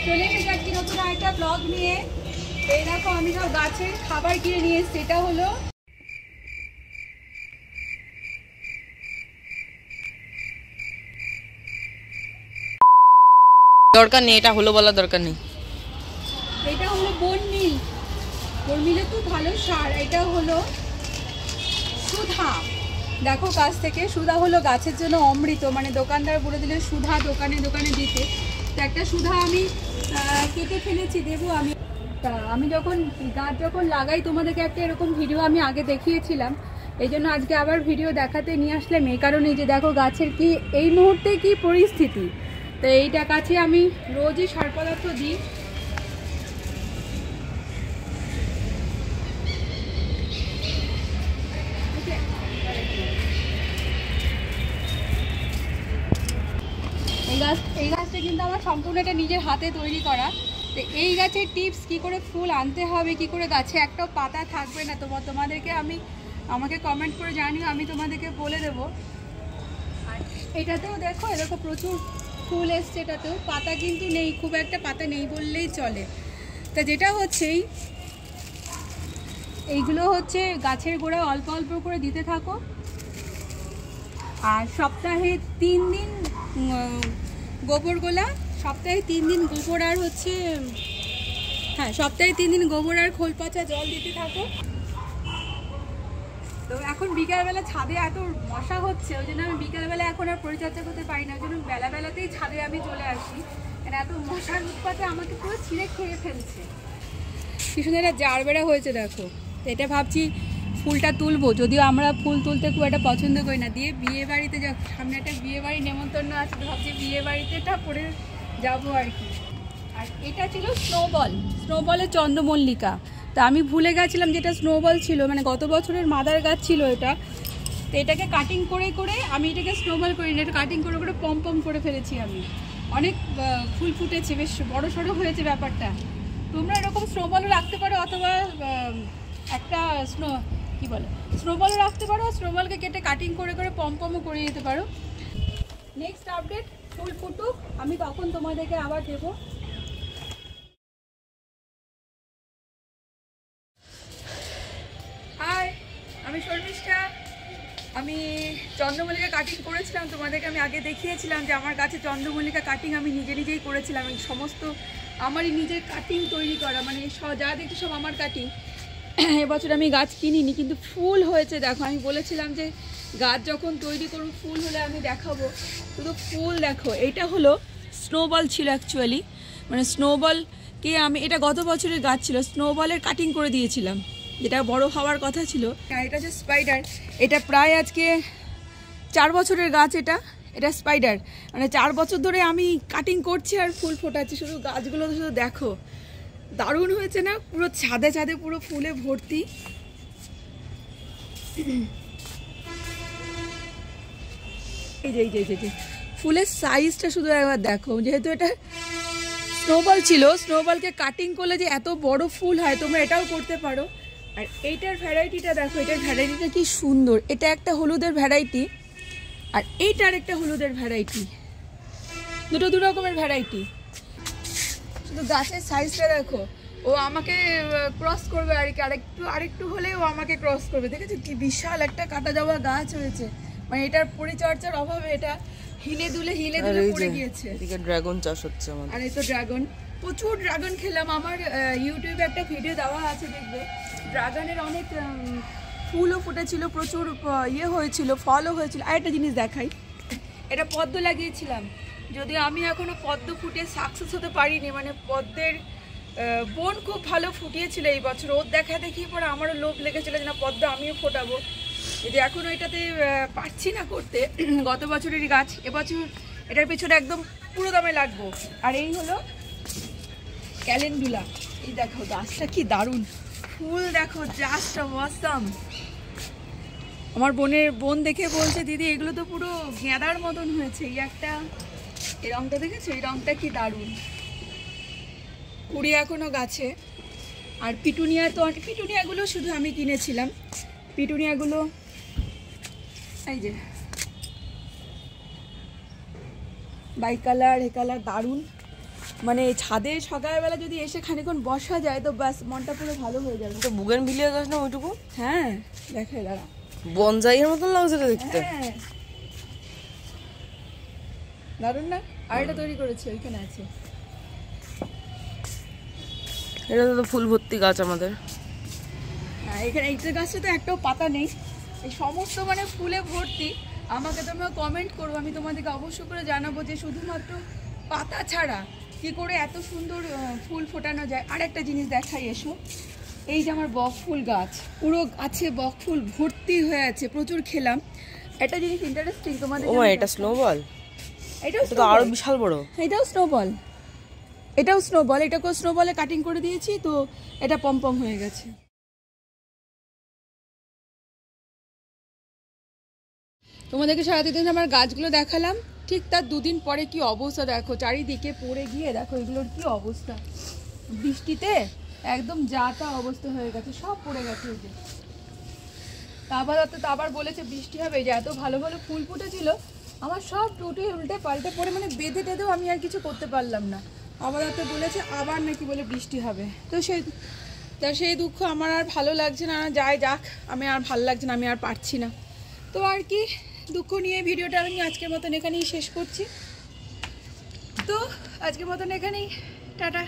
চলে এসেছি একটি নতুন একটা ব্লগ নিয়ে। এই দেখো আমি সব গাছের খাবার কিনে নিয়ে এসেছি। এটা হলো দরকার নেই, এটা হলো বলার দরকার নেই। এটা হলো বনমিল, বনমিলে খুব ভালো সার। এটা হলো সুধা, দেখো গাছ থেকে সুধা হলো গাছের জন্য অমৃত, মানে দোকানদার বলে দিলে সুধা দোকানে দোকানে দিতে। তো একটা সুধা আমি কেটে ফেলেছি, দেবো আমি। আমি যখন গাছ যখন লাগাই তোমাদেরকে একটা এরকম ভিডিও আমি আগে দেখিয়েছিলাম, এই জন্য আজকে আবার ভিডিও দেখাতে নিয়ে আসলাম। এই কারণেই যে দেখো গাছের কি এই মুহূর্তে কি পরিস্থিতি। তো এইটা গাছে আমি রোজই সার পদার্থ দিই। এই গাছটা কিন্তু আমার সম্পূর্ণ এটা নিজের হাতে তৈরি করা। তো এই গাছের টিপস কি করে ফুল আনতে হবে, কি করে গাছে একটাও পাতা থাকবে না, তোমাদেরকে আমাকে কমেন্ট করে জানিও, আমি তোমাদেরকে বলে দেবো। আর এটাতেও দেখো এরকম প্রচুর ফুল এসছে, এটাতেও পাতা কিন্তু নেই, খুব একটা পাতা নেই বললেই চলে। তা যেটা হচ্ছেই এইগুলো হচ্ছে গাছের গোড়ায় অল্প অল্প করে দিতে থাকো। আর সপ্তাহে 3 দিন গোবর গোলা, সপ্তাহে 3 দিন গোবর আর হচ্ছে সপ্তাহে 3 দিন গোবর আর খোল পচা জল দিতে থাকো। তো এখন বিকালবেলা ছাদে এত মশা হচ্ছে, ওই জন্য আমি বিকালবেলা এখন আর পরিচর্যা করতে পারি না, ওই জন্য বেলাবেলাতেই ছাদে আমি চলে আসি। মানে এত মশার উৎপাতে আমাকে পুরো ছিঁড়ে খেয়ে ফেলছে। কি সুন্দর একটা জার বেড়া হয়েছে দেখো। তো এটা ভাবছি ফুলটা তুলবো, যদিও আমরা ফুল তুলতে খুব একটা পছন্দ করি না। দিয়ে বিয়ে বাড়িতে সামনে একটা বিয়ে বাড়ি নেমন্তন্ন আছে, তো ভাবছি বিয়ে বাড়িতে এটা পরে যাবো আর কি। আর এটা ছিল স্নোবল, স্নোবলের চন্দ্রমল্লিকা। তা আমি ভুলে গেছিলাম যেটা স্নোবল ছিল, মানে গত বছরের মাদার গাছ ছিল এটা। তো এটাকে কাটিং করে করে আমি এটাকে স্নোবল করি না, এটা কাটিং করে করে পম পম করে ফেলেছি আমি। অনেক ফুল ফুটেছে, বেশ বড় সড়ো হয়েছে ব্যাপারটা। তোমরা এরকম স্নোবলও রাখতে পারো, অথবা একটা স্নোবলও রাখতে পারো। স্নোবলকে কেটে কাটিং করে করে পম পমও করে দিতে পারো। নেক্সট আপডেট ফুল ফুটুক, আমি তখন তোমাদেরকে আবার দেবো। হাই, আমি শর্মিষ্ঠা। আমি চন্দ্রমল্লিকা কাটিং করেছিলাম, তোমাদেরকে আমি আগে দেখিয়েছিলাম যে আমার গাছে চন্দ্রমল্লিকা কাটিং আমি নিজেই করেছিলাম। এই সমস্ত আমারই নিজের কাটিং তৈরি করা, মানে যা দেখছি সব আমার কাটিং। এবছর আমি গাছ কিনিনি, কিন্তু ফুল হয়েছে দেখো। আমি বলেছিলাম যে গাছ যখন তৈরি করব ফুল হলে আমি দেখাবো, শুধু ফুল দেখো। এটা হলো স্নোবল ছিল অ্যাকচুয়ালি, মানে স্নোবলকে আমি, এটা গত বছরের গাছ ছিল, স্নোবলের কাটিং করে দিয়েছিলাম, যেটা বড় হওয়ার কথা ছিল। এটা হচ্ছে স্পাইডার, এটা প্রায় আজকে 4 বছরের গাছ। এটা স্পাইডার, মানে 4 বছর ধরে আমি কাটিং করছি আর ফুল ফোটাচ্ছি। শুধু গাছগুলো শুধু দেখো, দারুণ হয়েছে না? পুরো ছাদে ছাদে পুরো ফুলে ভর্তি। এই যে ফুলের সাইজটা শুধু একবার দেখো। যেহেতু এটা স্নোবল ছিল, স্নোবলকে কাটিং করলে যে এত বড় ফুল হয়, তোমরা এটাও করতে পারো। আর এইটার ভ্যারাইটিটা দেখো, এটার ভ্যারাইটিটা কি সুন্দর। এটা একটা হলুদের ভ্যারাইটি, আর এইটার একটা হলুদের ভ্যারাইটি, দুটো দু রকমের ভ্যারাইটি। শুধু গাছের সাইজটা দেখো। ও আমাকে ক্রস করবে আর কি, আরেকটু হলে ও আমাকে ক্রস করবে। দেখেছো কি বিশাল একটা কাটা যাওয়া গাছ হয়েছে, মানে এটার পরিচর্যার অভাবে এটা হিলে দুলে পড়ে গিয়েছে। এদিকে ড্রাগন চাষ হচ্ছে আমাদের। আর এই তো ড্রাগন, প্রচুর ড্রাগন খেলাম। আমার ইউটিউবে একটা ভিডিও দেওয়া আছে, দেখবে। ড্রাগনের অনেক ফুলও ফুটেছিল, প্রচুর হয়েছিল, ফলও হয়েছিল। আর একটা জিনিস দেখাই, এটা পদ্ম লাগিয়েছিলাম, যদিও আমি এখনো পদ্ম ফুটে সাকসেস হতে পারিনি। মানে পদ্মের বোন খুব ভালো ফুটিয়েছিল এই বছর, ওর দেখা দেখি পরে আমারও লোভ লেগেছিল যে না পদ্ম আমিও ফোটাবো। যদি এখনও এটাতে পারছি না করতে, গত বছরেরই গাছ, এবছর এটার পেছনে একদম পুরো দমে লাগবো। আর এই হলো ক্যালেন্ডুলা, এই দেখো গাছটা কি দারুণ ফুল দেখো, জাস্ট অসাম। আমার বোন দেখে বলছে দিদি এগুলো তো পুরো গেঁদার মতন হয়েছে। এই রংটা দেখেছো, এই রংটা কি দারুণ। কুড়ি এখনো গাছে। আর পিটুনিয়াগুলো শুধু আমি কিনেছিলাম। পিটুনিয়াগুলো এই যে বাই কালার, এ কালার দারুণ। মানে ছাদে সকালবেলা যদি এসে খানিকক্ষণ বসা যায় তো ব্যাস মনটা পুরো ভালো হয়ে যাবে। তো বুগেন ভিলিয়া গাছ না ওইটুকু? হ্যাঁ দেখাই দাঁড়া। বনজাইয়ের মতন লাগছে এটা দেখতে। হ্যাঁ দারুণ না? আর এটা তৈরি করেছে ওইখানে আছে। এটা তো ফুল ভর্তি গাছ আমাদের। হ্যাঁ এখানে এই গাছটা তো একটাও পাতা নেই, এই সমস্ত মানে ফুলে ভর্তি। আমাকে তোমরা কমেন্ট করো, আমি তোমাদেরকে অবশ্যই করে জানাবো যে শুধুমাত্র পাতা ছাড়া কি করে এত সুন্দর ফুল ফোটানো যায়। আর একটা জিনিস দেখাই, এসো। এই যে আমার বক ফুল গাছ পুরো আছে, বক ফুল ভর্তি হয়ে আছে, প্রচুর খেলাম। একটা জিনিস ইন্টারেস্টিং তোমাদের, ও এটা স্নোবল, এটাও এটা তো আরো বিশাল বড়। এটাও স্নোবল, এটাও স্নোবল, এটাকেও স্নোবলে কাটিং করে দিয়েছি তো এটা পম হয়ে গেছে। তোমাদেরকে সারাদিন আমার গাছগুলো দেখালাম, ঠিক তার দুদিন পরে কি অবস্থা দেখো, চারিদিকে পড়ে গিয়ে দেখো এগুলোর কি অবস্থা। বৃষ্টিতে একদম যা তা অবস্থা হয়ে গেছে, সব পড়ে গেছে। এই যে আবার বলেছে বৃষ্টি হবে, যে এত ভালো ভালো ফুল ফুটেছিল আমার সব টুটে উল্টে পাল্টে পড়ে, মানে বেঁধে টেঁধেও আমি আর কিছু করতে পারলাম না। আবার বলেছে আবার নাকি বলে বৃষ্টি হবে, তো সেই দুঃখ আমার আর ভালো লাগছে না। যাই যাক, আমি আর ভালো লাগছে না, আমি আর পারছি না। তো আর কি, দুঃখ নিয়ে ভিডিওটা আমি আজকের মতন এখানেই শেষ করছি। তো আজকের মতন এখানেই, টাটা।